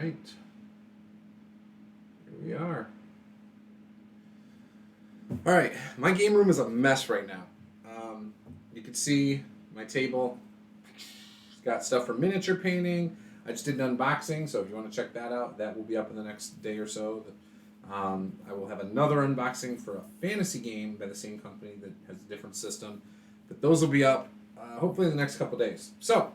right. Here we are. All right. My game room is a mess right now. You can see my table. It's got stuff for miniature painting. I just did an unboxing, so if you want to check that out, that will be up in the next day or so. I will have another unboxing for a fantasy game by the same company that has a different system. But those will be up hopefully in the next couple days. So,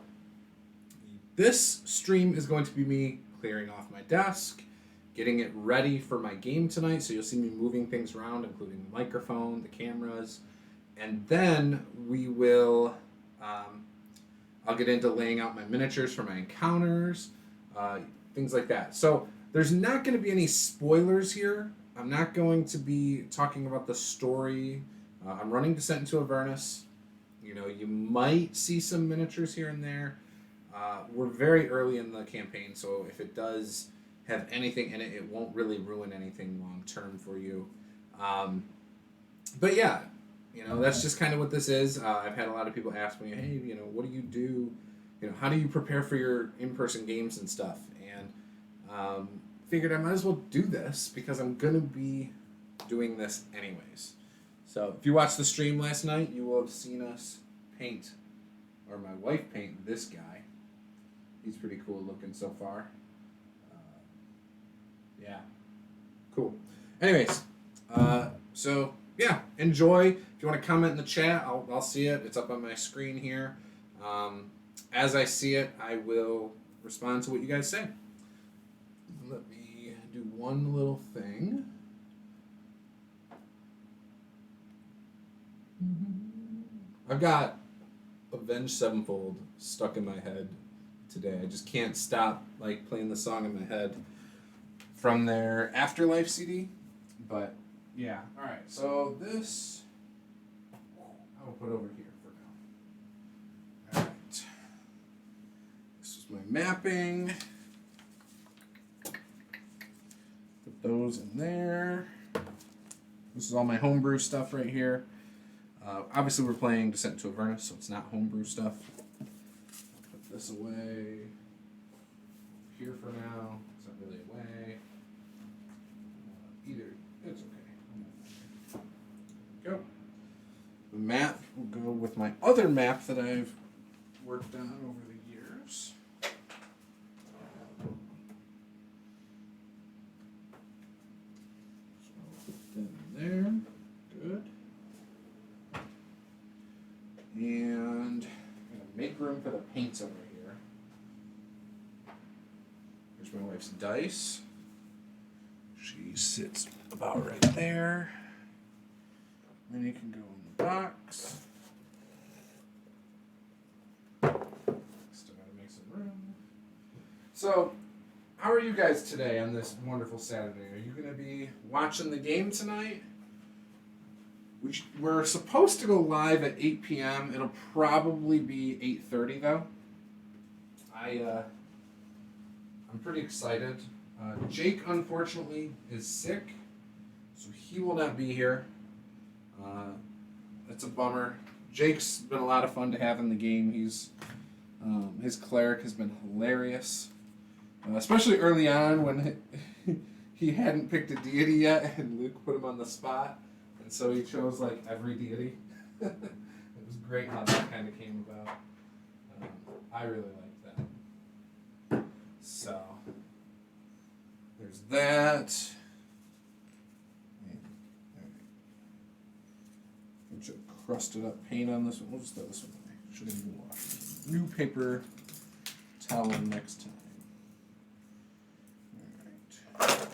this stream is going to be me clearing off my desk, getting it ready for my game tonight. So you'll see me moving things around, including the microphone, the cameras. And then we will... I'll get into laying out my miniatures for my encounters, things like that. So there's not going to be any spoilers here. I'm not going to be talking about the story. I'm running Descent into Avernus. You know, you might see some miniatures here and there. We're very early in the campaign, so if it does have anything in it, it won't really ruin anything long term for you. But yeah. You know, that's just kind of what this is. I've had a lot of people ask me, hey, you know, what do you do? You know, how do you prepare for your in-person games and stuff? And figured I might as well do this because I'm going to be doing this anyways. So if you watched the stream last night, you will have seen us paint, or my wife paint this guy. He's pretty cool looking so far. Yeah. Cool. Anyways, so... yeah, enjoy. If you want to comment in the chat, I'll see it. It's up on my screen here. As I see it, I will respond to what you guys say. Let me do one little thing. I've got Avenged Sevenfold stuck in my head today. I just can't stop playing the song in my head from their Afterlife CD, but... yeah. All right. So this I will put over here for now. All right. This is my mapping. Put those in there. This is all my homebrew stuff right here. Obviously, we're playing Descent into Avernus, so it's not homebrew stuff. I'll put this away here for now. It's not really away. Either. It's okay. Go. The map will go with my other map that I've worked on over the years. So put that in there. Good. And I'm going to make room for the paints over here. Here's my wife's dice. She sits about right there. Then you can go in the box. Still gotta make some room. So, how are you guys today on this wonderful Saturday? Are you gonna be watching the game tonight? We're supposed to go live at 8 p.m. It'll probably be 8:30 though. I'm pretty excited. Jake, unfortunately, is sick, so he will not be here. That's a bummer. Jake's been a lot of fun to have in the game. He's his cleric has been hilarious, especially early on when he hadn't picked a deity yet, and Luke put him on the spot, and so he chose every deity. It was great how that kind of came about. I really liked that. So there's that. Bunch of crusted up paint on this one. We'll just throw this one away. Should have been washed. New paper towel next time. Alright. Drop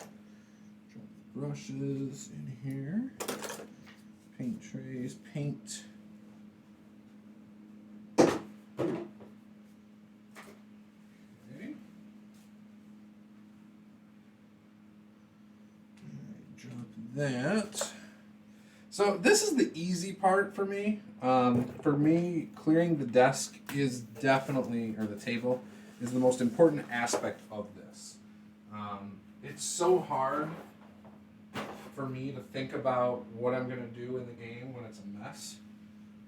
the brushes in here. Paint trays, paint. Okay. Alright, drop that. So this is the easy part for me. For me, clearing the desk is definitely, or the table, is the most important aspect of this. It's so hard for me to think about what I'm going to do in the game when it's a mess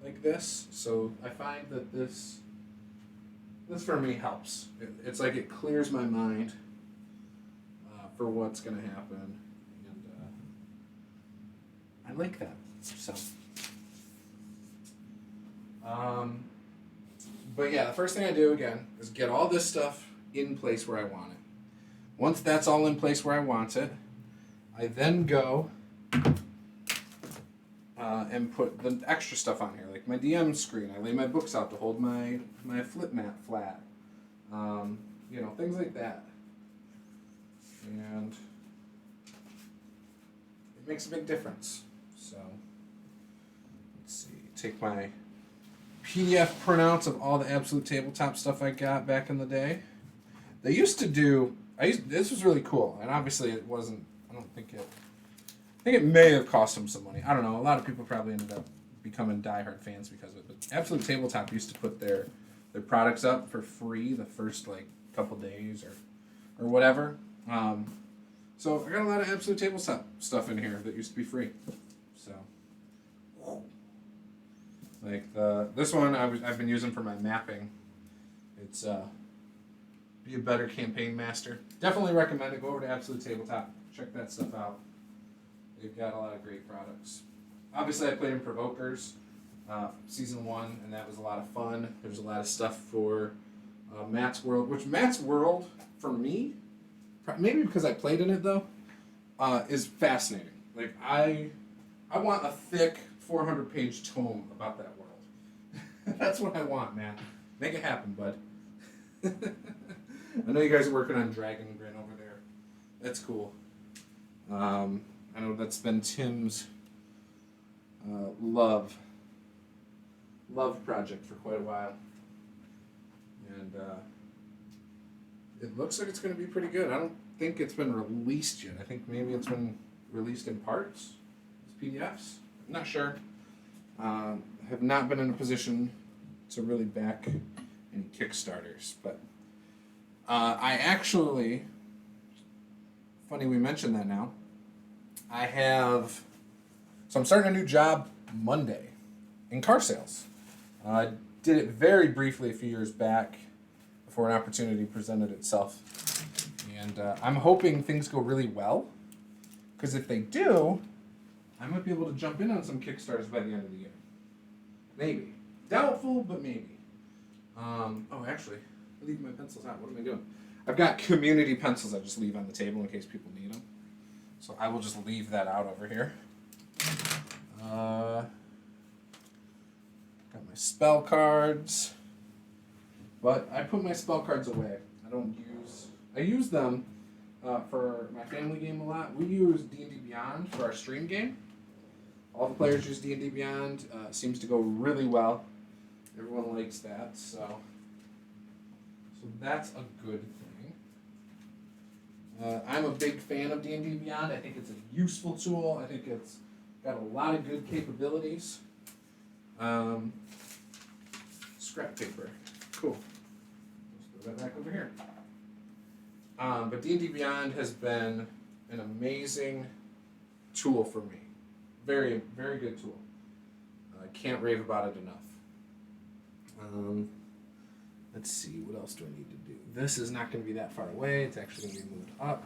like this. So I find that this for me helps. It's like it clears my mind. for what's going to happen. And I like that. So, but yeah, the first thing I do again is get all this stuff in place where I want it. Once that's all in place where I want it, I then go and put the extra stuff on here, like my DM screen. I lay my books out to hold my flip mat flat. You know, things like that. And it makes a big difference. So, let's see. Take my PDF printouts of all the Absolute Tabletop stuff I got back in the day. They used to do... this was really cool, and obviously it wasn't... I think it may have cost them some money. I don't know. A lot of people probably ended up becoming diehard fans because of it. But Absolute Tabletop used to put their products up for free the first couple days or whatever. So I got a lot of Absolute Tabletop stuff in here that used to be free. So this one I've been using for my mapping. It's Be a Better Campaign Master. Definitely recommend it. Go over to Absolute Tabletop. Check that stuff out. They've got a lot of great products. Obviously, I played in Provokers, Season 1, and that was a lot of fun. There's a lot of stuff for Matt's World, which Matt's World, for me, maybe because I played in it, though, is fascinating. Like, I want a thick 400-page tome about that world. That's what I want, Matt. Make it happen, bud. I know you guys are working on Dragon Grin over there. That's cool. I know that's been Tim's love project for quite a while. And it looks like it's going to be pretty good. I don't think it's been released yet. I think maybe it's been released in parts as PDFs. I'm not sure. Have not been in a position to really back any Kickstarters, but I actually, funny we mentioned that now, so I'm starting a new job Monday in car sales. I did it very briefly a few years back before an opportunity presented itself. And I'm hoping things go really well, because if they do, I might be able to jump in on some Kickstarters by the end of the year. Maybe. Doubtful, but maybe. Actually, I leave my pencils out. What am I doing? I've got community pencils I just leave on the table in case people need them. So I will just leave that out over here. Got my spell cards. But I put my spell cards away. I use them for my family game a lot. We use D&D Beyond for our stream game. All the players use D&D Beyond. Seems to go really well. Everyone likes that, so that's a good thing. I'm a big fan of D&D Beyond. I think it's a useful tool. I think it's got a lot of good capabilities. Scrap paper. Cool. Let's throw that back over here. But D&D Beyond has been an amazing tool for me. Very, very good tool. I can't rave about it enough. Let's see, what else do I need to do? This is not going to be that far away. It's actually going to be moved up.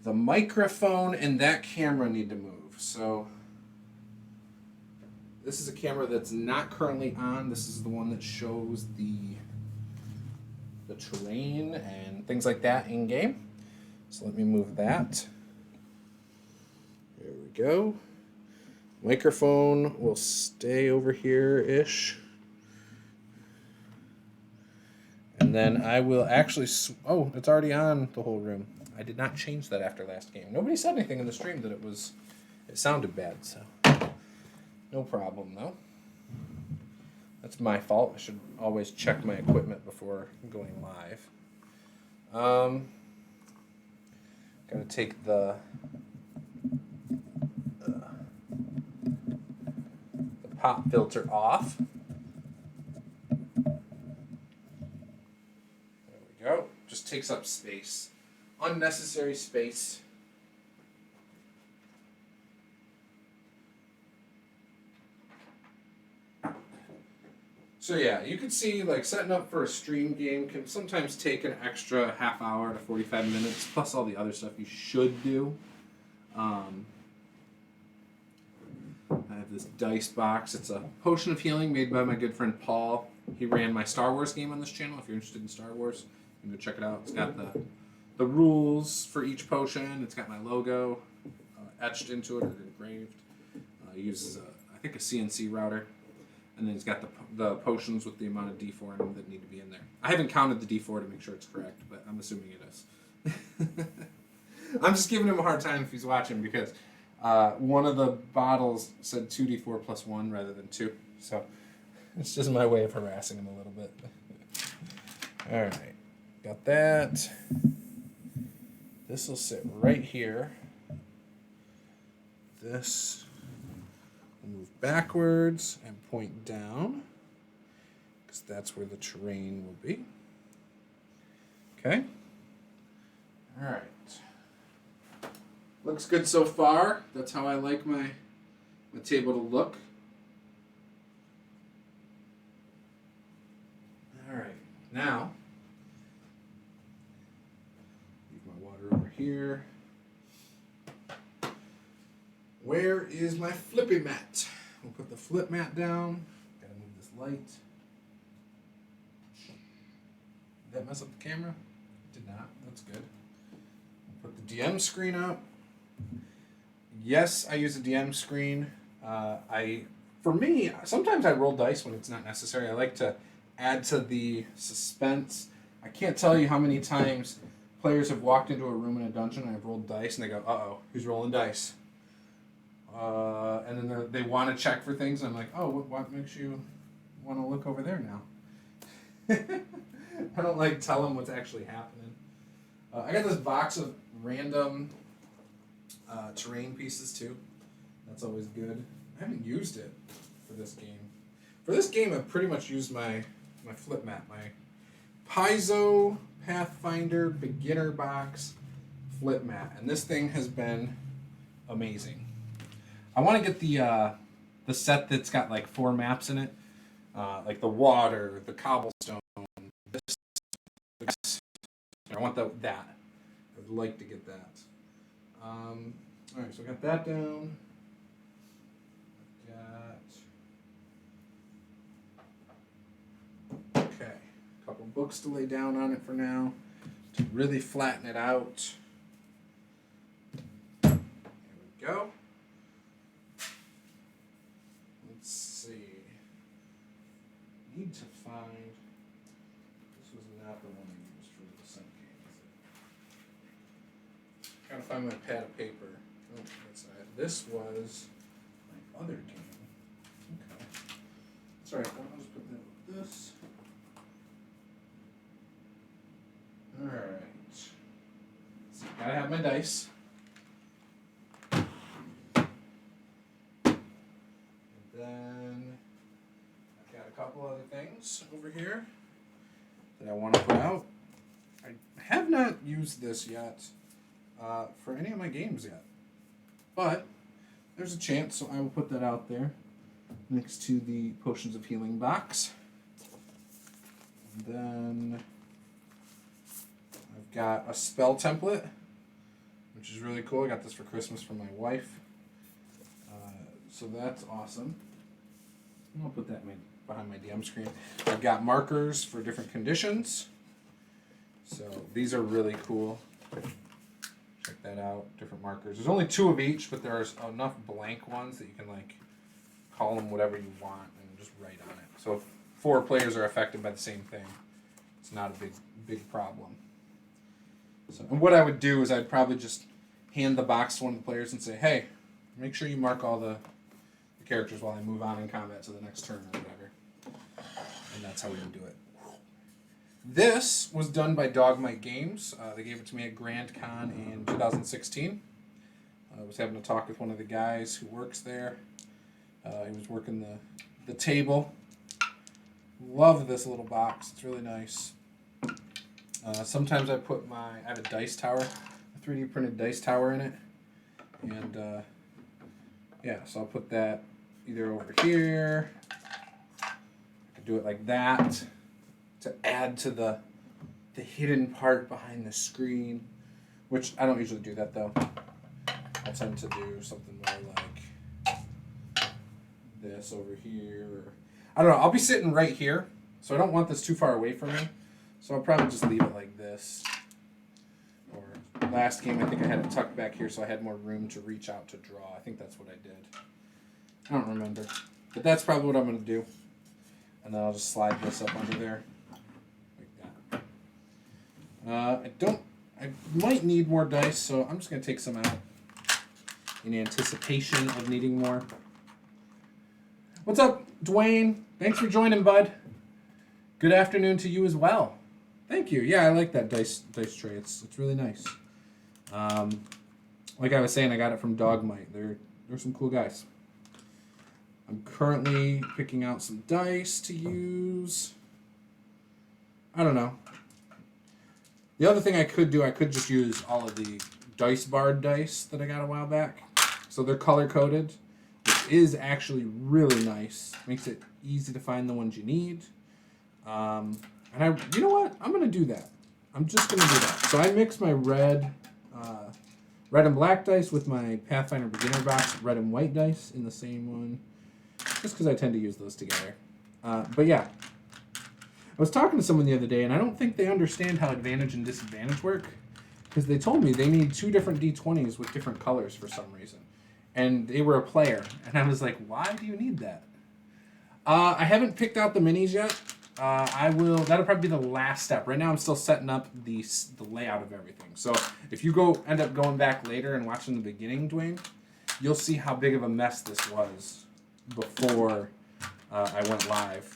The microphone and that camera need to move. So this is a camera that's not currently on. This is the one that shows the terrain and things like that in game. So let me move that. There we go. Microphone will stay over here-ish. And then I will actually... oh, it's already on the whole room. I did not change that after last game. Nobody said anything in the stream that it sounded bad, so... no problem, though. That's my fault. I should always check my equipment before going live. Gotta take the pop filter off. There we go. Just takes up space. Unnecessary space. So yeah, you can see like setting up for a stream game can sometimes take an extra half hour to 45 minutes, plus all the other stuff you should do. I have this dice box. It's a potion of healing made by my good friend Paul. He ran my Star Wars game on this channel. If you're interested in Star Wars, you can go check it out. It's got the rules for each potion. It's got my logo etched into it or engraved. It uses I think a CNC router. And then it's got the potions with the amount of D4 in them that need to be in there. I haven't counted the D4 to make sure it's correct, but I'm assuming it is. I'm just giving him a hard time if he's watching because one of the bottles said 2D4 plus 1 rather than 2. So it's just my way of harassing him a little bit. All right. Got that. This will sit right here. This will move backwards and point down because that's where the terrain will be. Okay. All right. Looks good so far. That's how I like my table to look. All right. Now, leave my water over here. Where is my flippy mat? We'll put the flip mat down. Gotta move this light. Did that mess up the camera? It did not. That's good. Put the DM screen up. Yes, I use a DM screen. For me, sometimes I roll dice when it's not necessary. I like to add to the suspense. I can't tell you how many times players have walked into a room in a dungeon and I've rolled dice and they go, "Uh-oh, who's rolling dice?" And then they want to check for things, and I'm like, "Oh, what makes you want to look over there now?" I don't like tell them what's actually happening. I got this box of random terrain pieces too. That's always good. I haven't used it for this game. For this game, I've pretty much used my flip mat, my Paizo Pathfinder beginner box flip mat, and this thing has been amazing. I want to get the set that's got like 4 maps in it, like the water, the cobblestone. I want that. I would like to get that. All right, so I got that down. Okay, a couple books to lay down on it for now to really flatten it out. There we go. Let's see. Need to find. This was not the one I used for the Sun game, is it? Gotta find my pad of paper. Oh, that's not it. This was my other game. Okay. That's alright, I'll just put that with this. Alright. So gotta have my dice. Then I've got a couple other things over here that I want to put out. I have not used this yet for any of my games yet, but there's a chance, so I will put that out there next to the Potions of Healing box. And then I've got a spell template, which is really cool. I got this for Christmas from my wife. So that's awesome. I'll put that behind my DM screen. I've got markers for different conditions. So these are really cool. Check that out. Different markers. There's only 2 of each, but there's enough blank ones that you can like call them whatever you want and just write on it. So if 4 players are affected by the same thing, it's not a big problem. So, and what I would do is I'd probably just hand the box to one of the players and say, "Hey, make sure you mark all the characters while I move on in combat to the next turn," or whatever. And that's how we would do it. This was done by Dogmite Games. They gave it to me at Grand Con in 2016. I was having a talk with one of the guys who works there. He was working the table. Love this little box. It's really nice. Sometimes I have a dice tower, a 3D printed dice tower in it. And yeah, so I'll put that either over here. I could do it like that to add to the hidden part behind the screen, which I don't usually do that though. I tend to do something more like this over here. Or, I don't know. I'll be sitting right here, so I don't want this too far away from me. So I'll probably just leave it like this. Or last game, I think I had it tucked back here so I had more room to reach out to draw. I think that's what I did. I don't remember. But that's probably what I'm going to do. And then I'll just slide this up under there. Like that. I might need more dice, so I'm just going to take some out in anticipation of needing more. What's up, Dwayne? Thanks for joining, bud. Good afternoon to you as well. Thank you. Yeah, I like that dice tray. It's really nice. Like I was saying, I got it from Dogmite. They're some cool guys. I'm currently picking out some dice to use. I don't know. The other thing I could do, I could just use all of the Dice Bard dice that I got a while back. So they're color-coded, which is actually really nice. Makes it easy to find the ones you need. And you know what? I'm going to do that. I'm just going to do that. So I mix my red and black dice with my Pathfinder beginner box red and white dice in the same one. Just because I tend to use those together. But yeah. I was talking to someone the other day, and I don't think they understand how advantage and disadvantage work. Because they told me they need 2 different D20s with different colors for some reason. And they were a player. And I was like, why do you need that? I haven't picked out the minis yet. That'll probably be the last step. Right now I'm still setting up the layout of everything. So if you end up going back later and watching the beginning, Dwayne, you'll see how big of a mess this was before I went live.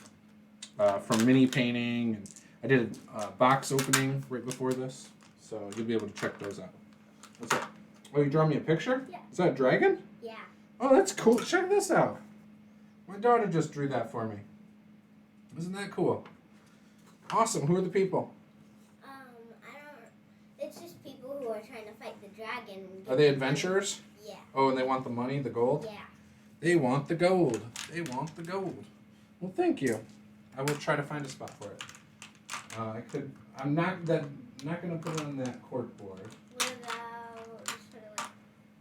From mini painting, and I did a box opening right before this, so you'll be able to check those out. What's that? Oh, you draw me a picture? Yeah. Is that a dragon? Yeah. Oh, that's cool. Check this out. My daughter just drew that for me. Isn't that cool? Awesome. Who are the people? I don't. It's just people who are trying to fight the dragon. Are they adventurers? Yeah. Oh, and they want the money, the gold? Yeah. They want the gold. They want the gold. Well, thank you. I will try to find a spot for it. I'm not gonna put it on that cork board. What about just put it like?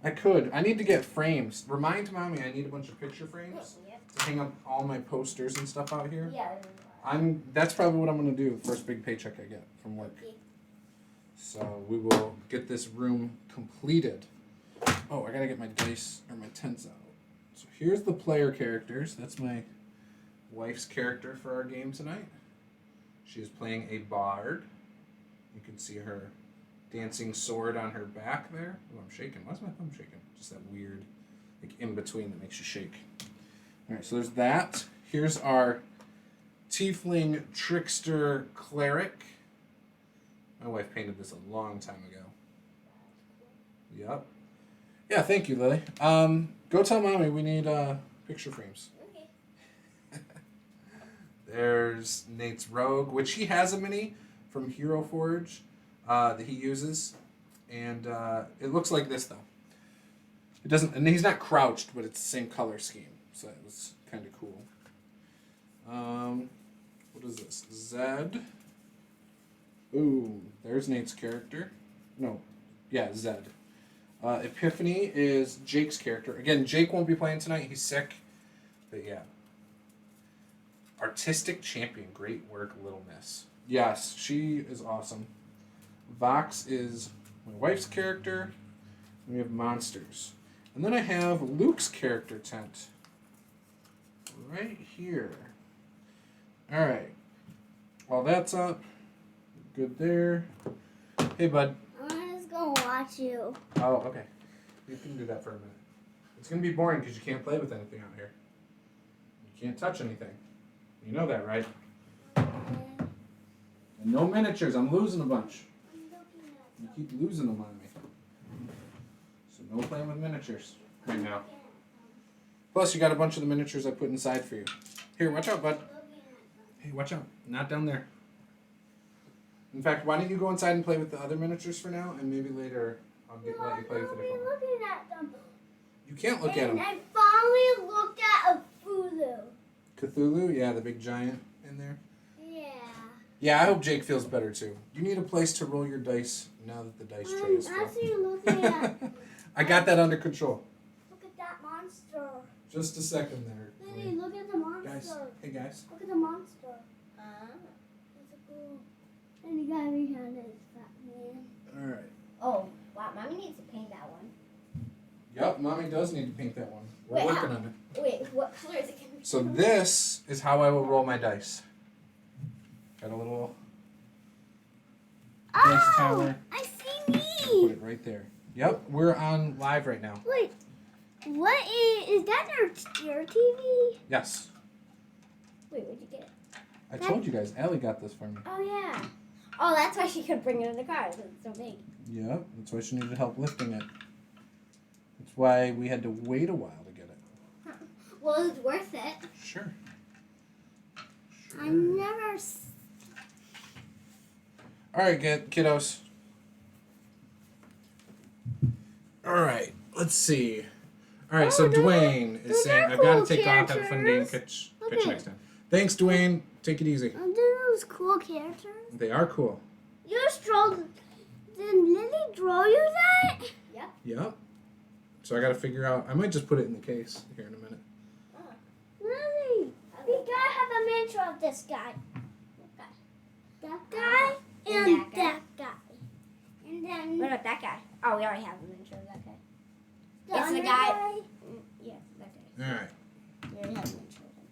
I could. I need to get frames. Remind Mommy I need a bunch of picture frames Yep. to hang up all my posters and stuff out here. Yeah. That's probably what I'm gonna do the first big paycheck I get from work. Okay. So we will get this room completed. Oh, I gotta get my dice or my tents out. So here's the player characters. That's my wife's character for our game tonight. She is playing a bard. You can see her dancing sword on her back there. Oh, I'm shaking. Why's my thumb shaking? Just that weird, like in between that makes you shake. All right, so there's that. Here's our tiefling trickster cleric. My wife painted this a long time ago. Yep. Yeah, thank you, Lily. Go tell Mommy we need picture frames. There's Nate's Rogue, which he has a mini from Hero Forge that he uses. And it looks like this, though. It doesn't, and he's not crouched, but it's the same color scheme. So it was kind of cool. What is this? Zed. Ooh, there's Nate's character. No, yeah, Zed. Epiphany is Jake's character. Again, Jake won't be playing tonight. He's sick. But yeah. Artistic champion. Great work, Little Miss. Yes, she is awesome. Vox is my wife's character. And we have monsters. And then I have Luke's character tent. Right here. Alright. While that's up, good there. Hey, bud. I'm just gonna watch you. Oh, okay. You can do that for a minute. It's going to be boring because you can't play with anything out here. You can't touch anything. You know that, right? And no miniatures. I'm losing a bunch. You keep losing them on me. So no playing with miniatures right now. Plus, you got a bunch of the miniatures I put inside for you. Here, watch out, bud. Hey, watch out. Not down there. In fact, why don't you go inside and play with the other miniatures for now, and maybe later I'll let you play with the different ones. Looking at them. You can't look at them. I finally looked at a Cthulhu. Cthulhu? Yeah, the big giant in in there. Yeah. Yeah, I hope Jake feels better too. You need a place to roll your dice now that the dice tray is full. As you're looking at, I got that under control. look at that monster. Just a second there. Lily, look at the monster. Guys, hey guys. Look at the monster. That's a cool. And the guy behind it is fat man. All right. Oh, wow. Mommy needs to paint that one. Yep, Mommy does need to paint that one. We're working on it. Wait, what color is it going to be? So this is how I will roll my dice. Got a little dice tower. I see Put me. it right there. Yep, we're on live right now. Wait, what is that your TV? Yes. Wait, where'd you get it? I told you guys, Allie got this for me. Oh, yeah. Oh, that's why she could bring it in the car. It's so big. Yep, that's why she needed help lifting it. That's why we had to wait a while to get it. Well, it's worth it. Sure. I never. All right, kiddos. All right, let's see. All right, so Dwayne is saying, I've got to take off, have a fun game, catch you next time. Thanks, Dwayne. Take it easy. Are those cool characters? They are cool. You just drew. Did Lily draw you that? Yep. So I got to figure out, I might just put it in the case here in a minute. Lily, we gotta have a miniature of this guy. That guy and that guy. And then What about that guy? Oh, we already have a miniature of that guy. the It's the other guy. Yeah, that guy. All right. We already have a miniature of him.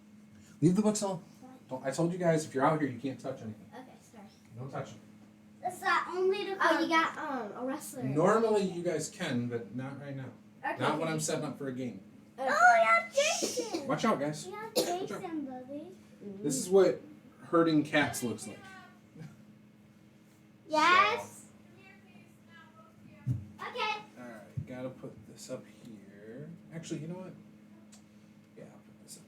Leave the books alone. I told you guys, if you're out here, you can't touch anything. Okay, sorry. No touching. That's not only the. Oh, you got a wrestler. Normally you guys can, but not right now. Okay. Not when I'm setting up for a game. Okay. Oh, yeah, Jason. Watch out, guys. Yeah, Jason, buddy. This is what herding cats looks like. Yes. Okay. Alright, gotta put this up here. Actually, you know what? Yeah, I'll put this up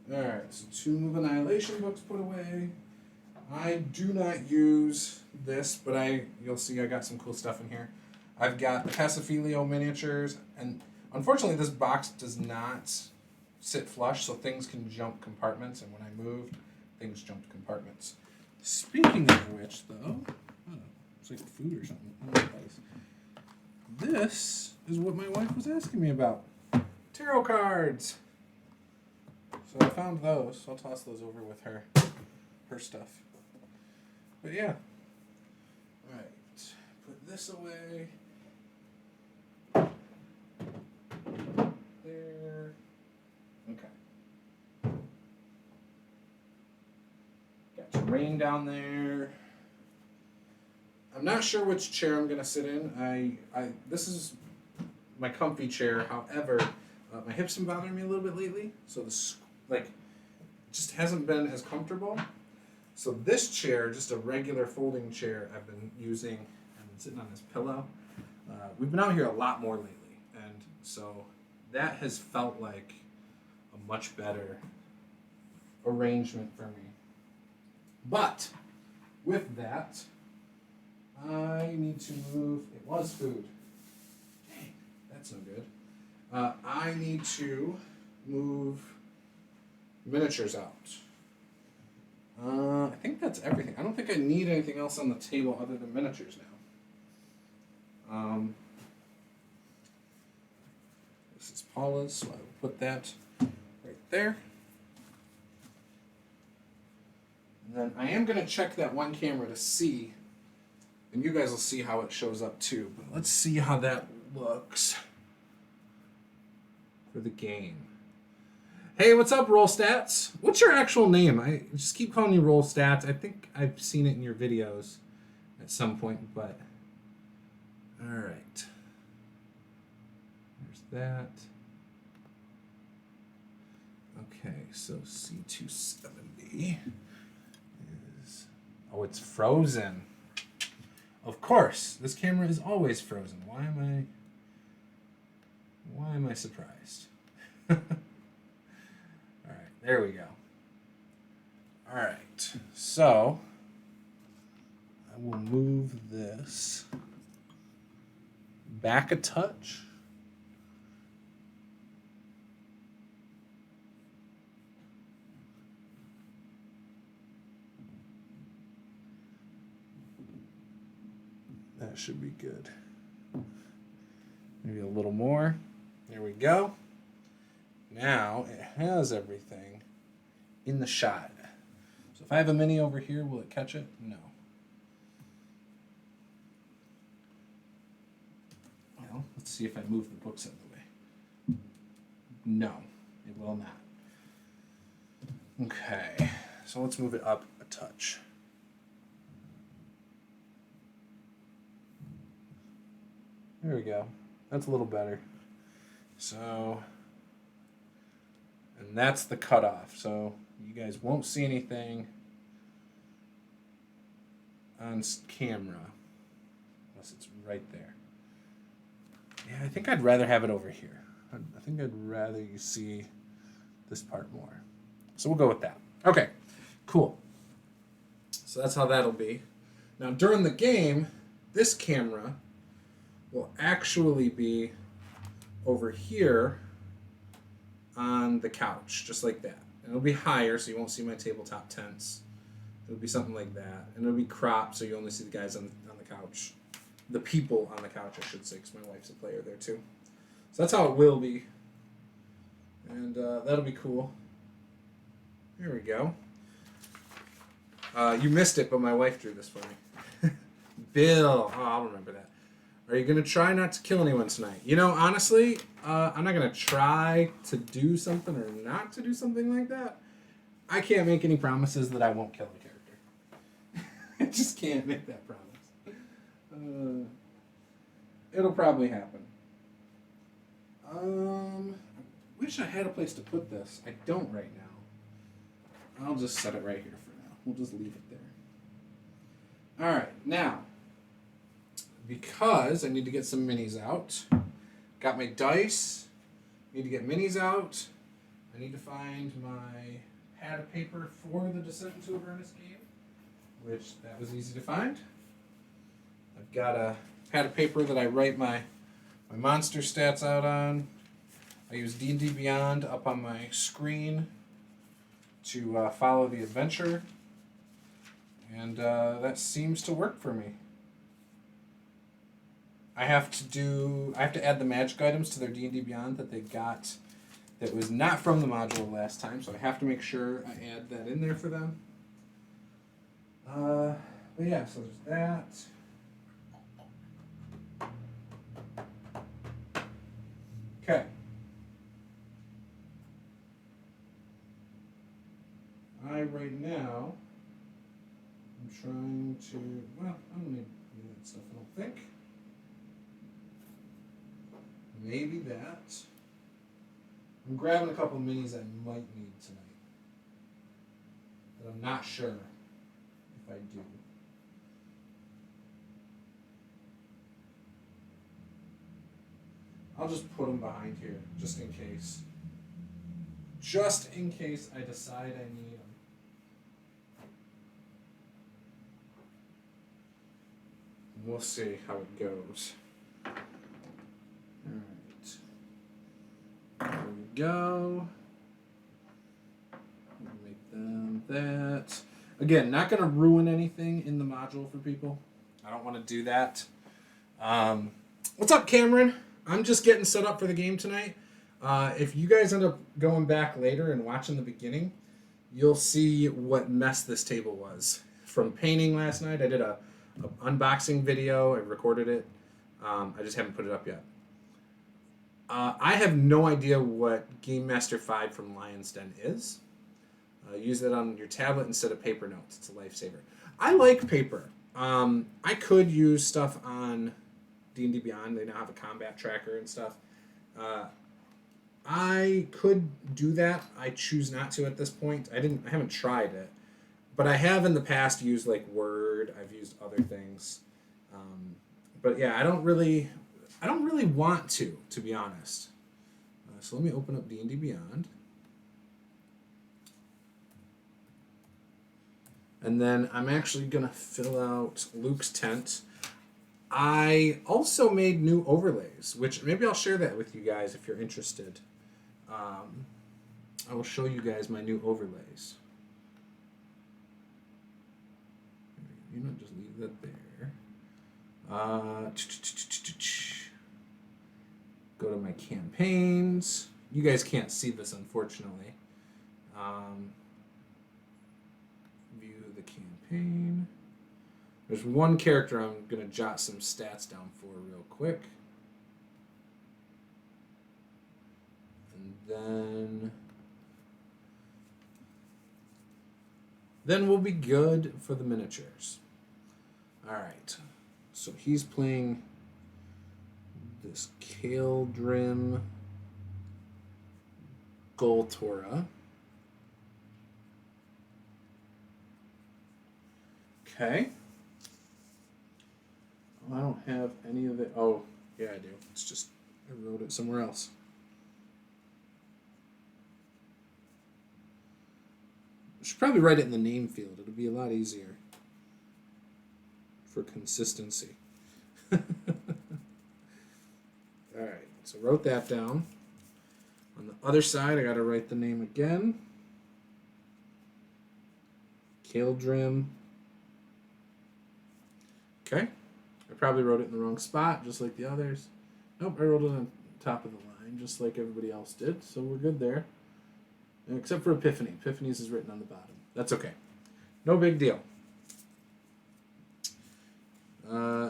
here. Alright, so 2 Move Annihilation books put away. I do not use this, but you'll see I got some cool stuff in here. I've got the Pasifilio miniatures, and unfortunately this box does not sit flush, so things can jump compartments, and when I moved, things jumped compartments. Speaking of which, though, it's like food or something. I don't know what that is. This is what my wife was asking me about. Tarot cards. So I found those. So I'll toss those over with her stuff. But yeah. Alright. Put this away. There. Okay. Got Terrain down there. I'm not sure which chair I'm gonna sit in. This is my comfy chair. However, my hips have been bothering me a little bit lately, so just hasn't been as comfortable. So this chair, just a regular folding chair, I've been using. I've been sitting on this pillow. We've been out here a lot more lately, and so that has felt like a much better arrangement for me. But with that, I need to move. It was food. Dang, that's no good. I need to move miniatures out. I think that's everything. I don't think I need anything else on the table other than miniatures now. This is Paula's, so I will put that right there. And then I am going to check that one camera to see, and you guys will see how it shows up too. But let's see how that looks for the game. Hey, what's up, Roll Stats? What's your actual name? I just keep calling you Roll Stats. I think I've seen it in your videos at some point, but all right. There's that. Okay, so C270 is... Oh, it's frozen. Of course, this camera is always frozen. Why am I surprised? Alright, there we go. Alright, so I will move this back a touch. That should be good. Maybe a little more. There we go. Now it has everything in the shot. So if I have a mini over here, will it catch it? No. Well, let's see if I move the books out of the way. No, it will not. Okay, so let's move it up a touch. There we go. That's a little better. So, and that's the cutoff. So you guys won't see anything on camera unless it's right there. Yeah, I think I'd rather have it over here. I think I'd rather you see this part more. So we'll go with that. Okay, cool. So that's how that'll be. Now during the game, this camera will actually be over here on the couch, just like that. And it'll be higher, so you won't see my tabletop tents. It'll be something like that. And it'll be cropped, so you only see the guys on the couch. The people on the couch, I should say, because my wife's a player there too. So that's how it will be. And that'll be cool. There we go. You missed it, but my wife drew this for me. Bill. Oh, I'll remember that. Are you going to try not to kill anyone tonight? You know, honestly, I'm not going to try to do something or not to do something like that. I can't make any promises that I won't kill a character. I just can't make that promise. It'll probably happen. I wish I had a place to put this. I don't right now. I'll just set it right here for now. We'll just leave it there. All right, now, because I need to get some minis out, got my dice, need to get minis out, I need to find my pad of paper for the Descent into Avernus game, which that was easy to find. I've got a pad of paper that I write my monster stats out on. I use D&D Beyond up on my screen to follow the adventure, and that seems to work for me. I have to add the magic items to their D&D Beyond that they got that was not from the module last time, so I have to make sure I add that in there for them. But yeah, so there's that. Okay. Right now, I'm trying to, well, I don't need that stuff, I don't think. Maybe that. I'm grabbing a couple of minis I might need tonight. But I'm not sure if I do. I'll just put them behind here, just in case. Just in case I decide I need them. We'll see how it goes. Alright. There we go. Make them that. Again, not going to ruin anything in the module for people. I don't want to do that. What's up, Cameron? I'm just getting set up for the game tonight. If you guys end up going back later and watching the beginning, you'll see what mess this table was. From painting last night, I did a unboxing video. I recorded it. I just haven't put it up yet. I have no idea what Game Master 5 from Lion's Den is. Use it on your tablet instead of paper notes. It's a lifesaver. I like paper. I could use stuff on D&D Beyond. They now have a combat tracker and stuff. I could do that. I choose not to at this point. I haven't tried it. But I have in the past used like Word. I've used other things. But yeah, I don't really want to be honest. So let me open up D&D Beyond. And then I'm actually going to fill out Luke's tent. I also made new overlays, which maybe I'll share that with you guys if you're interested. I will show you guys my new overlays. You know, just leave that there. Go to my campaigns. You guys can't see this, unfortunately. View the campaign. There's one character I'm going to jot some stats down for real quick. And then we'll be good for the miniatures. All right. So he's playing this Kaldrim Goltora. Okay. Oh, I don't have any of it. Oh, yeah, I do. It's just I wrote it somewhere else. I should probably write it in the name field. It'll be a lot easier for consistency. All right, so wrote that down. On the other side, I got to write the name again. Kaldrim. Okay. I probably wrote it in the wrong spot, just like the others. Nope, I wrote it on top of the line, just like everybody else did, so we're good there. Except for Epiphany. Epiphany's is written on the bottom. That's okay. No big deal.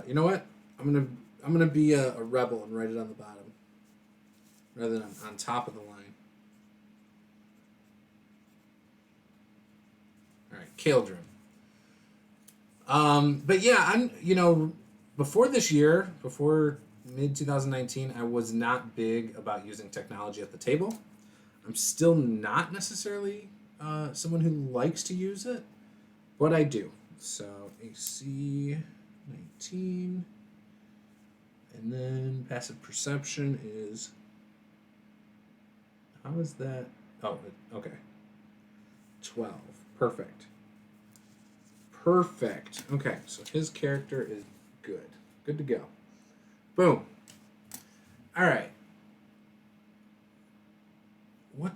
You know what? I'm gonna be a rebel and write it on the bottom, rather than on top of the line. All right, Kaldrim. But yeah, before this year, before mid 2019, I was not big about using technology at the table. I'm still not necessarily someone who likes to use it, but I do. So AC 19, and then passive perception is, how is that? Oh, okay. 12. Perfect. Okay, so his character is good. Good to go. Boom. All right.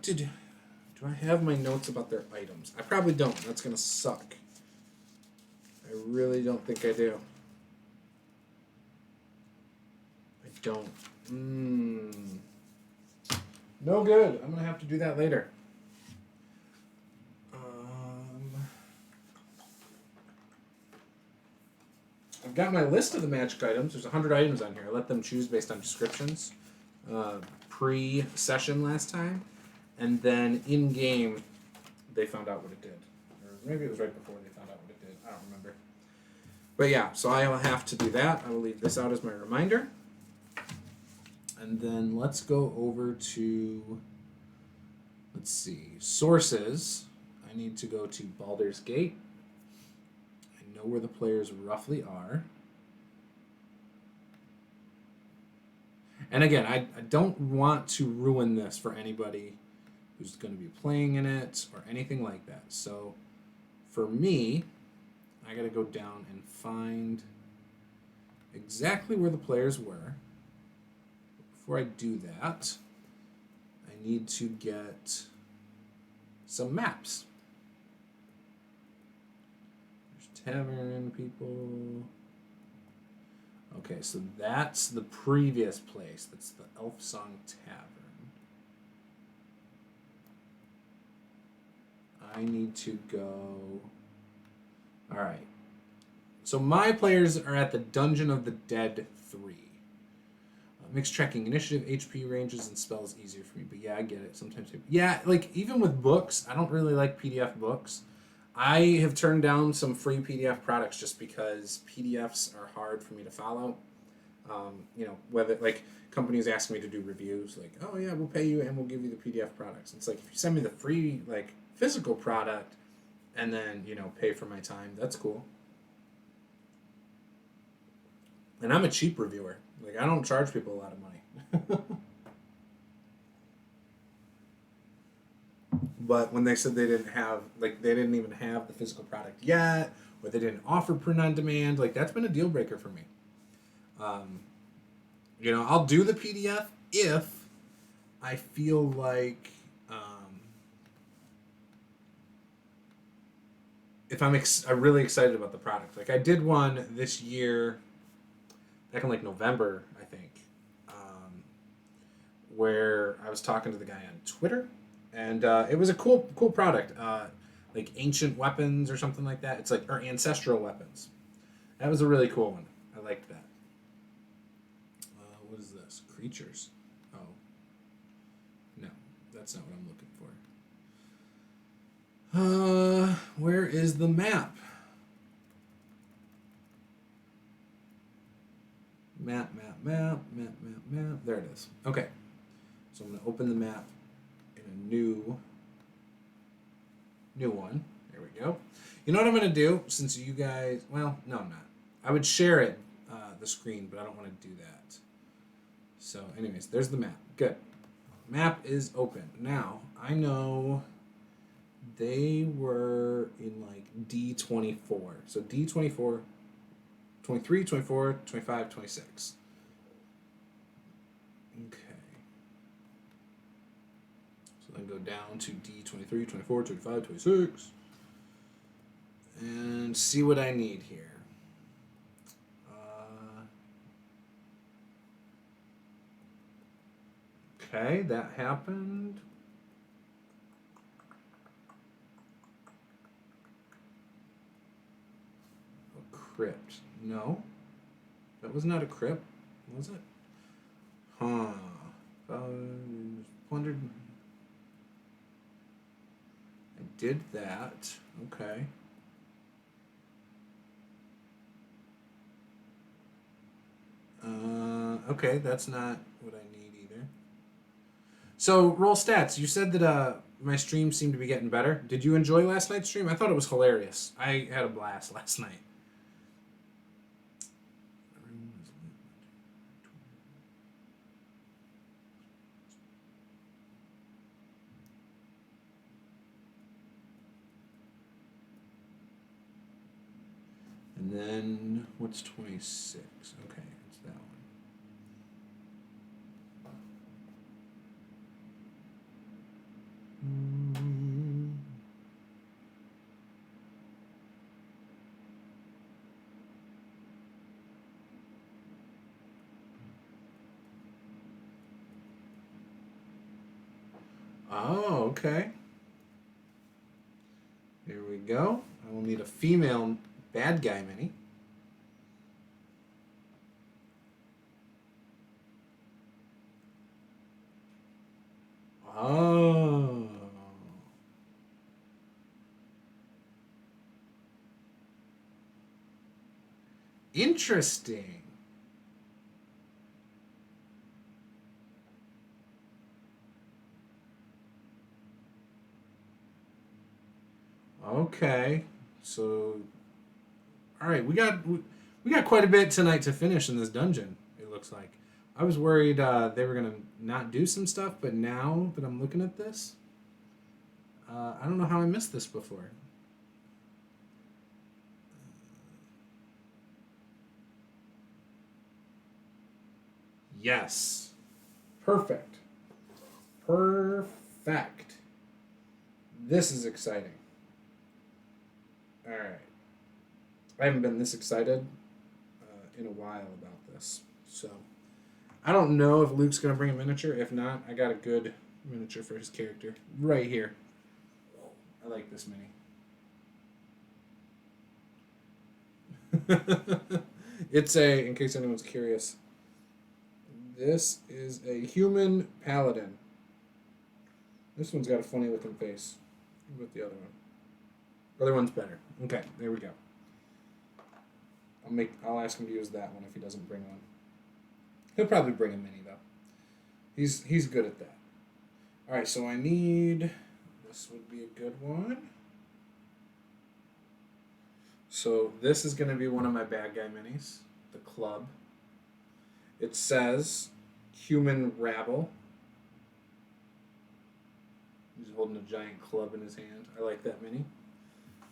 Do I have my notes about their items? I probably don't. That's going to suck. I really don't think I do. I don't. No good. I'm going to have to do that later. I've got my list of the magic items. There's 100 items on here. I let them choose based on descriptions. Pre-session last time. And then in-game, they found out what it did. Or maybe it was right before they found out what it did. I don't remember. But yeah, so I'll have to do that. I will leave this out as my reminder. And then let's go over to, let's see, sources. I need to go to Baldur's Gate. I know where the players roughly are. And again, I don't want to ruin this for anybody who's going to be playing in it or anything like that. So for me, I got to go down and find exactly where the players were. Before I do that, I need to get some maps. There's tavern people. Okay, so that's the previous place. That's the Elf Song Tavern. I need to go... Alright. So my players are at the Dungeon of the Dead 3. Makes tracking initiative, HP ranges, and spells easier for me. But yeah, I get it. Sometimes... Yeah, like, even with books, I don't really like PDF books. I have turned down some free PDF products just because PDFs are hard for me to follow. Whether, like, companies ask me to do reviews, like, oh yeah, we'll pay you and we'll give you the PDF products. It's like, if you send me the free, like, physical product and then, pay for my time, that's cool. And I'm a cheap reviewer. Like, I don't charge people a lot of money. But when they said they didn't have, like, they didn't even have the physical product yet, or they didn't offer print on demand, like, that's been a deal breaker for me. I'll do the PDF if I feel like, if I'm really excited about the product. Like, I did one this year back in like November, I think, where I was talking to the guy on Twitter, and it was a cool product, like ancient weapons or something like that. It's like or ancestral weapons. That was a really cool one. I liked that. What is this? Creatures. Oh, no, that's not what I'm looking for. Where is the map? Map. There it is. Okay. So I'm going to open the map in a new one. There we go. You know what I'm going to do? Since you guys... Well, no, I'm not. I would share it, the screen, but I don't want to do that. So, anyways, there's the map. Good. Map is open. Now, I know they were in, like, D24. So, D24... 23, 24, 25, 26. Okay. So then go down to D23, 24, 25, 26. And see what I need here. Okay, that happened. A crypt. No. That was not a crypt, was it? Huh. Plundered. I did that. Okay. Okay, that's not what I need either. So, roll stats. You said that my stream seemed to be getting better. Did you enjoy last night's stream? I thought it was hilarious. I had a blast last night. And then, what's 26? Okay, it's that one. Oh, okay. Here we go. I will need a female bad guy mini. Oh. Interesting. Okay. So all right, we got quite a bit tonight to finish in this dungeon, it looks like. I was worried they were going to not do some stuff, but now that I'm looking at this, I don't know how I missed this before. Yes. Perfect. This is exciting. All right. I haven't been this excited in a while about this. So, I don't know if Luke's going to bring a miniature. If not, I got a good miniature for his character right here. I like this mini. It's in case anyone's curious, this is a human paladin. This one's got a funny looking face. What about the other one? Other one's better. Okay, there we go. I'll ask him to use that one if he doesn't bring one. He'll probably bring a mini though. He's good at that. All right, so I need. This would be a good one. So this is going to be one of my bad guy minis, the club. It says human rabble. He's holding a giant club in his hand. I like that mini.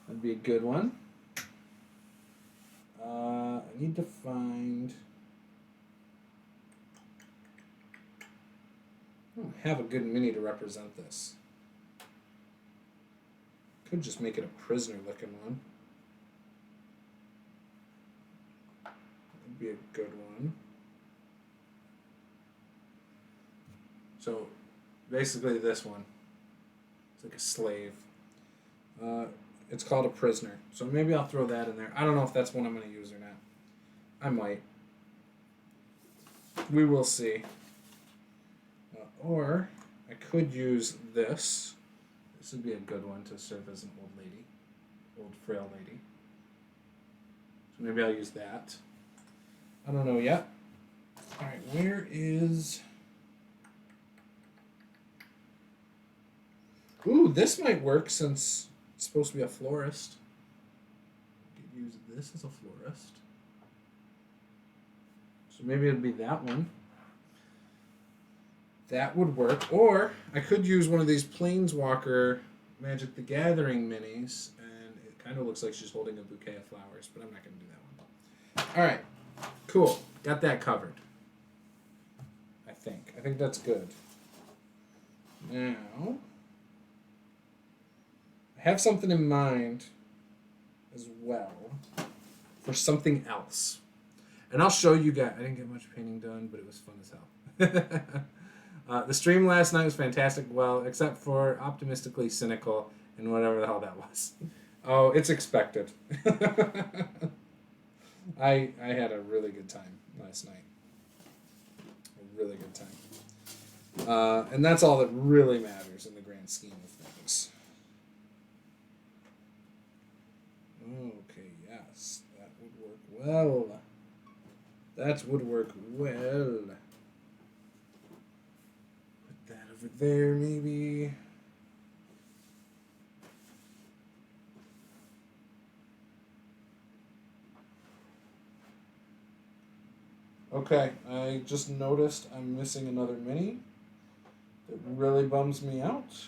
That'd be a good one. I need to find... I don't have a good mini to represent this. Could just make it a prisoner looking one. That'd be a good one. So, basically this one. It's like a slave. It's called a prisoner. So maybe I'll throw that in there. I don't know if that's one I'm going to use or not. I might. We will see. Or I could use this. This would be a good one to serve as an old lady. Old frail lady. So maybe I'll use that. I don't know yet. Alright, where is... Ooh, this might work since it's supposed to be a florist. We could use this as a florist. So maybe it'd be that one. That would work. Or I could use one of these Planeswalker Magic the Gathering minis, and it kind of looks like she's holding a bouquet of flowers, but I'm not going to do that one. Alright, cool. Got that covered. I think that's good. Now... I have something in mind as well for something else. And I'll show you guys. I didn't get much painting done, but it was fun as hell. The stream last night was fantastic, well, except for optimistically cynical and whatever the hell that was. Oh, it's expected. I had a really good time last night. A really good time. And that's all that really matters in the grand scheme of things. Okay, yes, that would work well. That would work well. Put that over there, maybe. Okay, I just noticed I'm missing another mini. It really bums me out.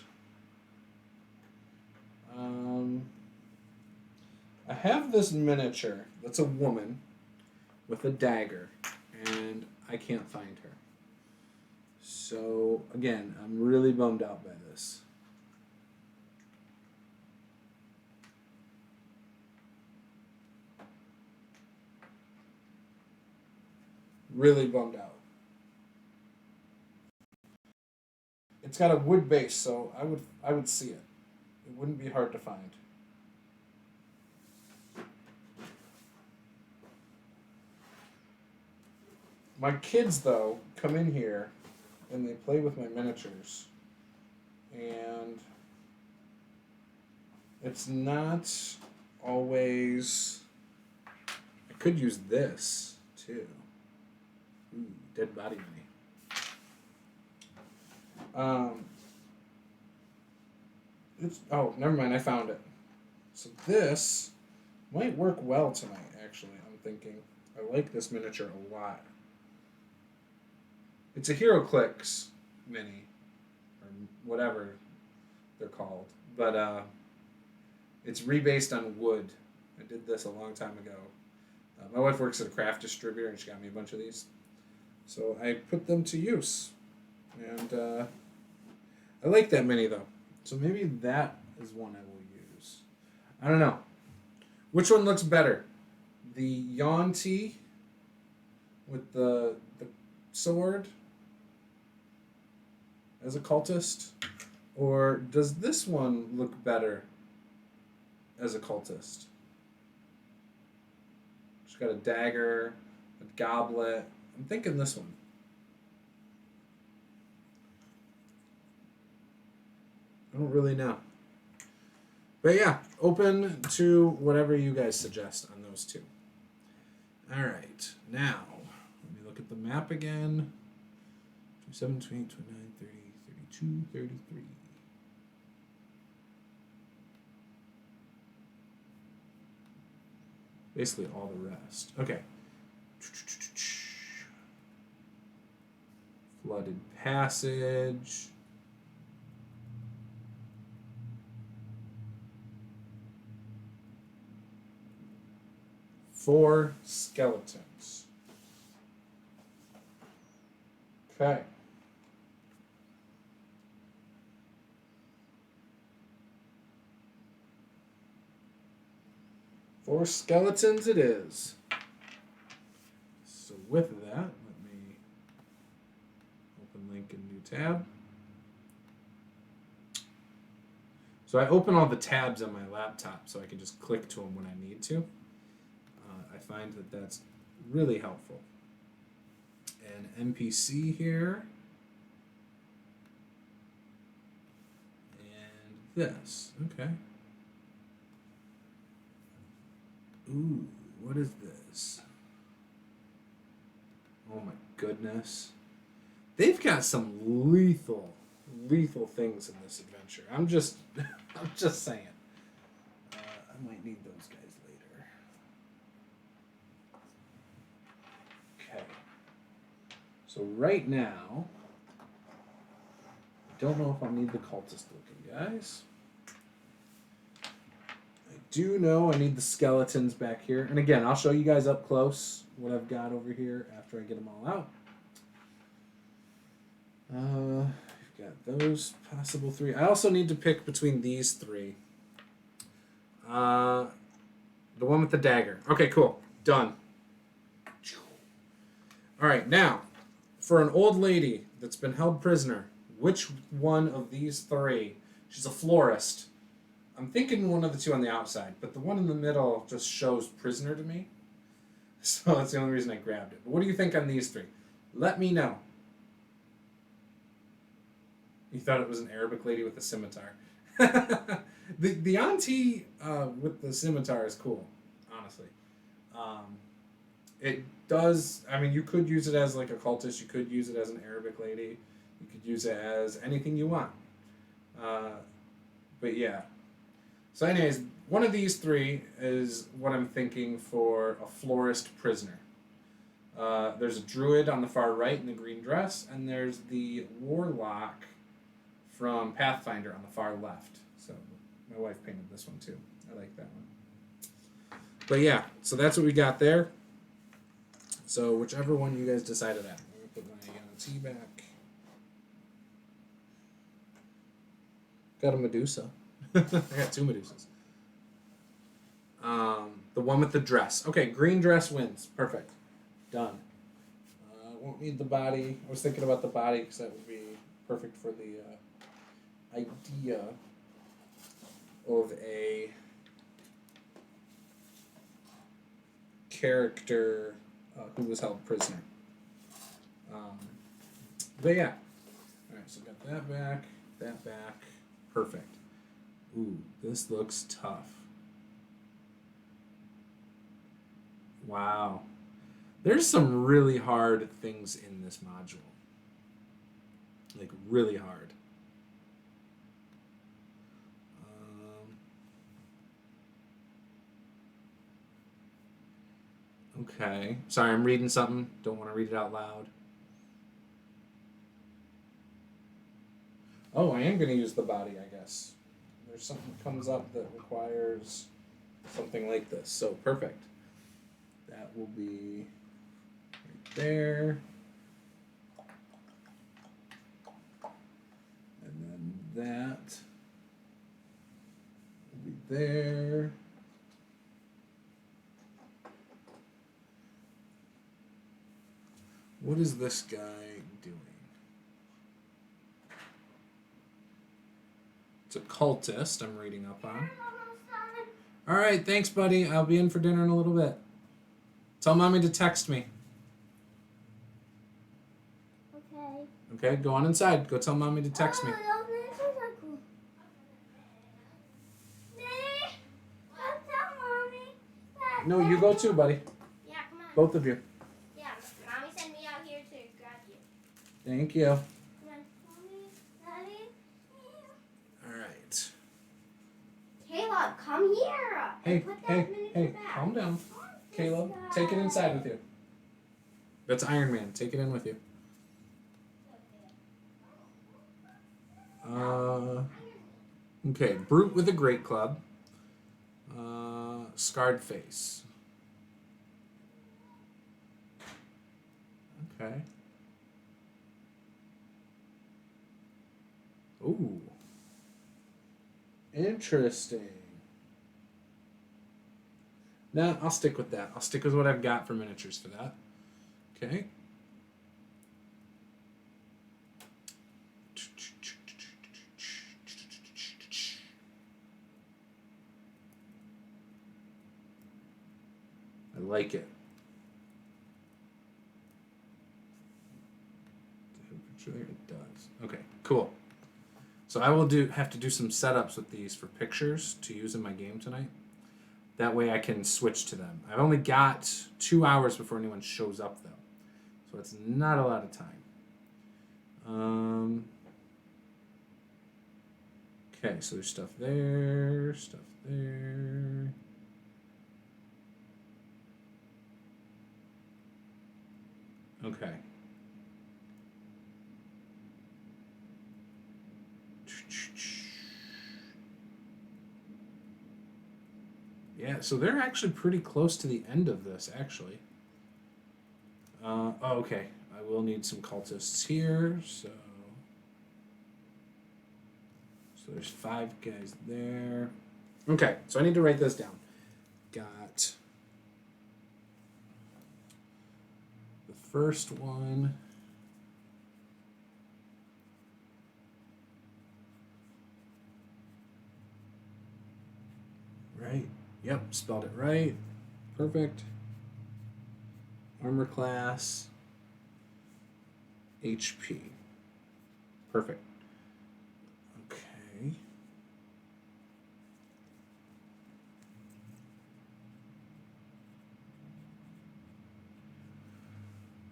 I have this miniature that's a woman with a dagger, and I can't find her. So, again, I'm really bummed out by this. Really bummed out. It's got a wood base, so I would see it. It wouldn't be hard to find. My kids, though, come in here and they play with my miniatures. And it's not always... I could use this, too. Ooh, dead body mini. Oh, never mind, I found it. So this might work well tonight, actually, I'm thinking. I like this miniature a lot. It's a HeroClix mini, or whatever they're called, but it's rebased on wood. I did this a long time ago. My wife works at a craft distributor, and she got me a bunch of these. So I put them to use, and I like that mini, though. So maybe that is one I will use. I don't know. Which one looks better? The Yuan-Ti with the sword as a cultist? Or does this one look better as a cultist? She's got a dagger, a goblet. I'm thinking this one. I don't really know. But yeah, open to whatever you guys suggest on those two. Alright, now, let me look at the map again. 27, 28, 29, 30, 32, 33. Basically all the rest. Okay. Flooded Passage. Four skeletons. Okay. Four skeletons it is. with that, let me open link in new tab. So I open all the tabs on my laptop so I can just click to them when I need to. I find that that's really helpful. An NPC here. And this. Okay. Ooh, what is this? Oh my goodness. They've got some lethal things in this adventure. I'm just saying. I might need those guys later. Okay. So right now, I don't know if I'll need the cultist looking guys. I do know I need the skeletons back here. And again, I'll show you guys up close what I've got over here after I get them all out. We've got those possible 3. I also need to pick between these 3. The one with the dagger. Okay, cool. Done. All right, now, for an old lady that's been held prisoner, which one of these 3? She's a florist. I'm thinking one of the 2 on the outside, but the one in the middle just shows prisoner to me. So that's the only reason I grabbed it. But what do you think on these 3? Let me know. You thought it was an Arabic lady with a scimitar. the auntie with the scimitar is cool, honestly. It does, I mean, you could use it as like a cultist. You could use it as an Arabic lady. You could use it as anything you want. But yeah. So anyways, one of these 3 is what I'm thinking for a florist prisoner. There's a druid on the far right in the green dress, and there's the warlock from Pathfinder on the far left. So my wife painted this one too. I like that one. But yeah, so that's what we got there. So whichever one you guys decided at. I'm going to put my tea back. Got a Medusa. I got 2 Medusas. The one with the dress. Okay, green dress wins. Perfect. Done. Won't need the body. I was thinking about the body because that would be perfect for the idea of a character who was held prisoner. But yeah. Alright, so got that back. Perfect. Ooh, this looks tough. Wow. There's some really hard things in this module. Like, really hard. Okay. Sorry, I'm reading something. Don't want to read it out loud. Oh, I am going to use the body, I guess. There's something that comes up that requires something like this. So, perfect. That will be right there. And then that will be there. What is this guy doing? It's a cultist I'm reading up on. All right, thanks, buddy. I'll be in for dinner in a little bit. Tell Mommy to text me. Okay. Okay, go on inside. Go tell Mommy to text me. Those miniatures are cool. Daddy, come tell Mommy that No, you go too, buddy. Yeah, come on. Both of you. Yeah, Mommy sent me out here to grab you. Thank you. Come on. Mommy, Daddy. All right. Caleb, come here. Hey, and put that hey, miniature back. calm down. Caleb, take it inside with you. That's Iron Man. Take it in with you. Okay, Brute with a great club. Scarred face. Okay. Ooh. Interesting. Nah, I'll stick with that. I'll stick with what I've got for miniatures for that. Okay. I like it. It does. Okay, cool. So I will have to do some setups with these for pictures to use in my game tonight. That way I can switch to them. I've only got 2 hours before anyone shows up, though. So it's not a lot of time. Okay, so there's stuff there, stuff there. Okay. Yeah, so they're actually pretty close to the end of this, actually. Okay. I will need some cultists here, so there's 5 guys there. Okay, so I need to write this down. Got the first one. Right. Yep, spelled it right. Perfect. Armor class. HP. Perfect. Okay.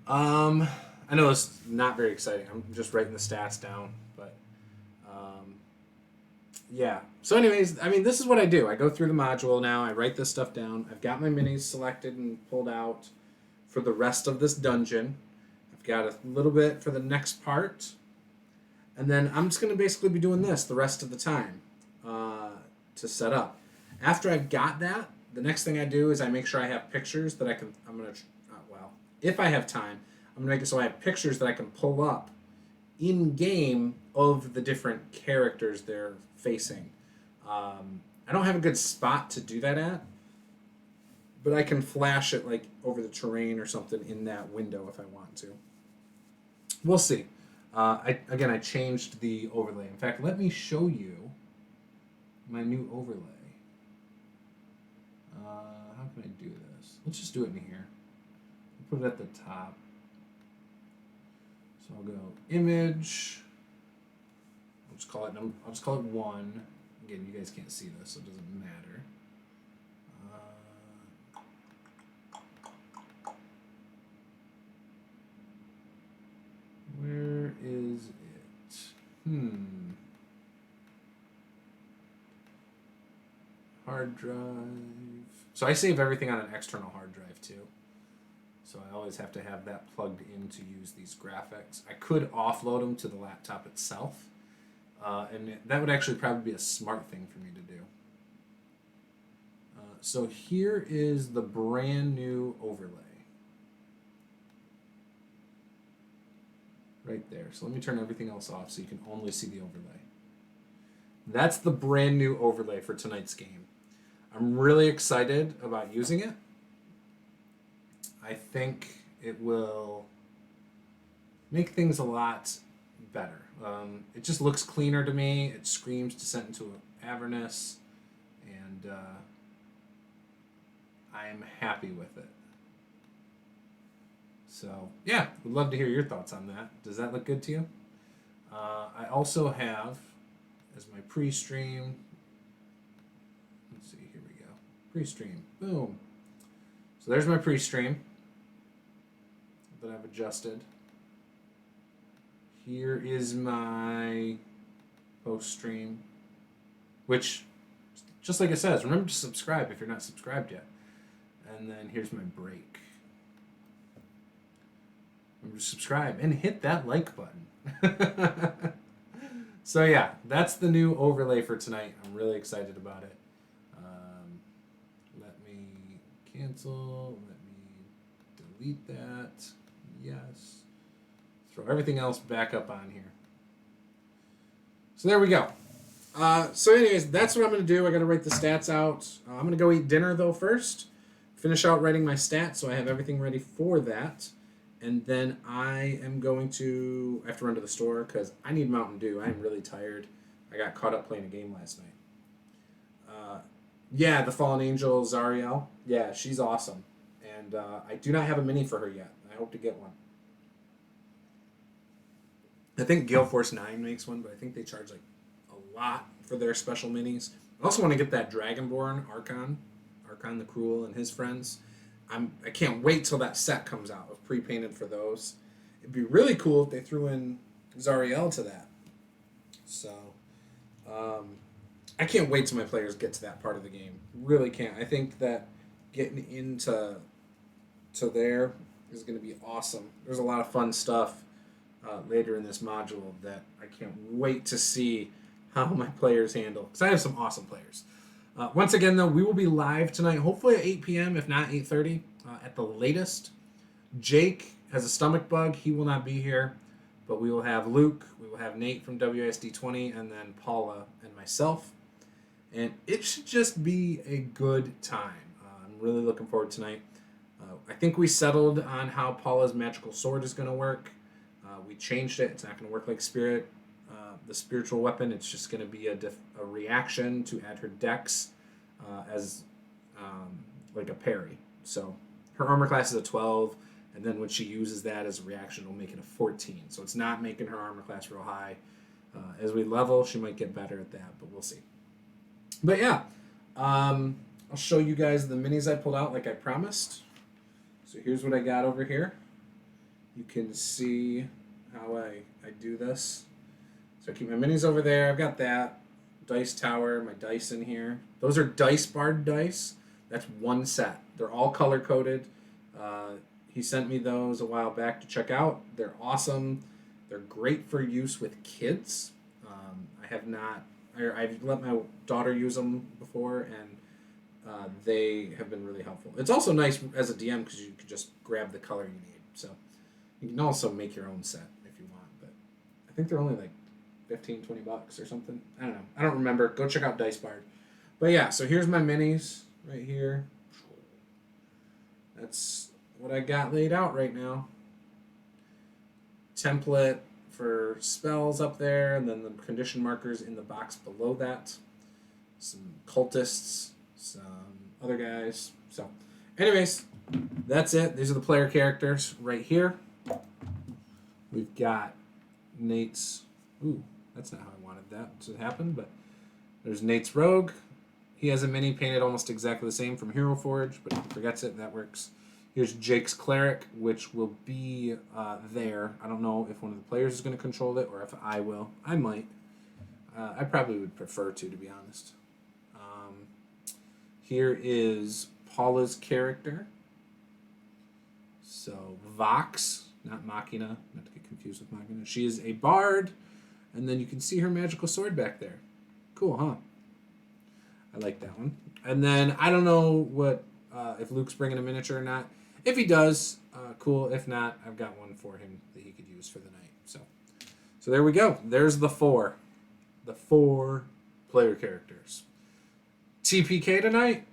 I know it's not very exciting. I'm just writing the stats down, but yeah. So anyways, I mean, this is what I do. I go through the module now. I write this stuff down. I've got my minis selected and pulled out for the rest of this dungeon. I've got a little bit for the next part. And then I'm just going to basically be doing this the rest of the time to set up. After I've got that, the next thing I do is I make sure I have pictures that if I have time, I'm going to make it so I have pictures that I can pull up in-game of the different characters they're facing. I don't have a good spot to do that at, but I can flash it like over the terrain or something in that window if I want to. We'll see. I changed the overlay. In fact, let me show you my new overlay. How can I do this? Let's just do it in here. Put it at the top. So I'll go image. I'll just call it 1. Again, you guys can't see this, so it doesn't matter. Where is it? Hard drive. So I save everything on an external hard drive too. So I always have to have that plugged in to use these graphics. I could offload them to the laptop itself. And that would actually probably be a smart thing for me to do. So here is the brand new overlay. Right there. So let me turn everything else off so you can only see the overlay. That's the brand new overlay for tonight's game. I'm really excited about using it. I think it will make things a lot better. It just looks cleaner to me. It screams Descent into Avernus, and I am happy with it. So, yeah, would love to hear your thoughts on that. Does that look good to you? I also have, as my pre-stream, let's see, here we go. Pre-stream, boom. So there's my pre-stream that I've adjusted. Here is my post-stream, which, just like it says, remember to subscribe if you're not subscribed yet. And then here's my break. Remember to subscribe and hit that like button. So yeah, that's the new overlay for tonight. I'm really excited about it. Let me cancel. Let me delete that. Yes. Throw everything else back up on here. So there we go. So anyways, that's what I'm going to do. I got to write the stats out. I'm going to go eat dinner though first. Finish out writing my stats so I have everything ready for that. And then I am going to... I have to run to the store because I need Mountain Dew. I am really tired. I got caught up playing a game last night. Yeah, the Fallen Angel, Zariel. Yeah, she's awesome. And I do not have a mini for her yet. I hope to get one. I think Gale Force 9 makes one, but I think they charge like a lot for their special minis. I also want to get that Dragonborn Archon the Cruel and his friends. I can't wait till that set comes out of pre-painted for those. It'd be really cool if they threw in Zariel to that. So, I can't wait till my players get to that part of the game. Really can't. I think that getting into there is going to be awesome. There's a lot of fun stuff later in this module that I can't wait to see how my players handle. Because I have some awesome players. Once again, though, we will be live tonight, hopefully at 8 p.m., if not 8:30 at the latest. Jake has a stomach bug. He will not be here. But we will have Luke, we will have Nate from WSD20, and then Paula and myself. And it should just be a good time. I'm really looking forward tonight. I think we settled on how Paula's magical sword is going to work. We changed it. It's not going to work like Spirit, the spiritual weapon. It's just going to be a reaction to add her dex as like a parry. So her armor class is a 12, and then when she uses that as a reaction, it'll make it a 14. So it's not making her armor class real high. As we level, she might get better at that, but we'll see. But yeah, I'll show you guys the minis I pulled out like I promised. So here's what I got over here. You can see how I do this. So I keep my minis over there. I've got that dice tower, my dice in here. Those are Dice Bard dice. That's one set. They're all color coded. He sent me those a while back to check out. They're awesome. They're great for use with kids. I've let my daughter use them before, and they have been really helpful. It's also nice as a DM because you can just grab the color you need. So you can also make your own set if you want, but I think they're only like $15-$20 or something. I don't know. I don't remember. Go check out Dice Bard. But yeah, so here's my minis right here. That's what I got laid out right now. Template for spells up there, and then the condition markers in the box below that. Some cultists, some other guys. So, anyways, that's it. These are the player characters right here. We've got Nate's... Ooh, that's not how I wanted that to happen, but there's Nate's Rogue. He has a mini painted almost exactly the same from Hero Forge, but if he forgets it, that works. Here's Jake's Cleric, which will be there. I don't know if one of the players is going to control it or if I will. I might. I probably would prefer to be honest. Here is Paula's character. So, Vox, not Machina, not to get confused with Machina. She is a bard, and then you can see her magical sword back there. Cool, huh? I like that one. And then, I don't know what if Luke's bringing a miniature or not. If he does, cool. If not, I've got one for him that he could use for the night. So there we go. There's the four. The 4 player characters. TPK tonight?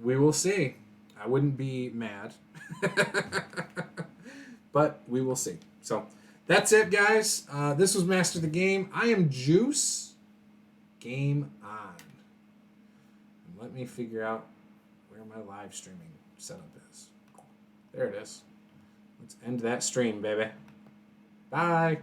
We will see. I wouldn't be mad. But we will see. So that's it, guys. This was Master the Game. I am Juice. Game on. And let me figure out where my live streaming setup is. There it is. Let's end that stream, baby. Bye.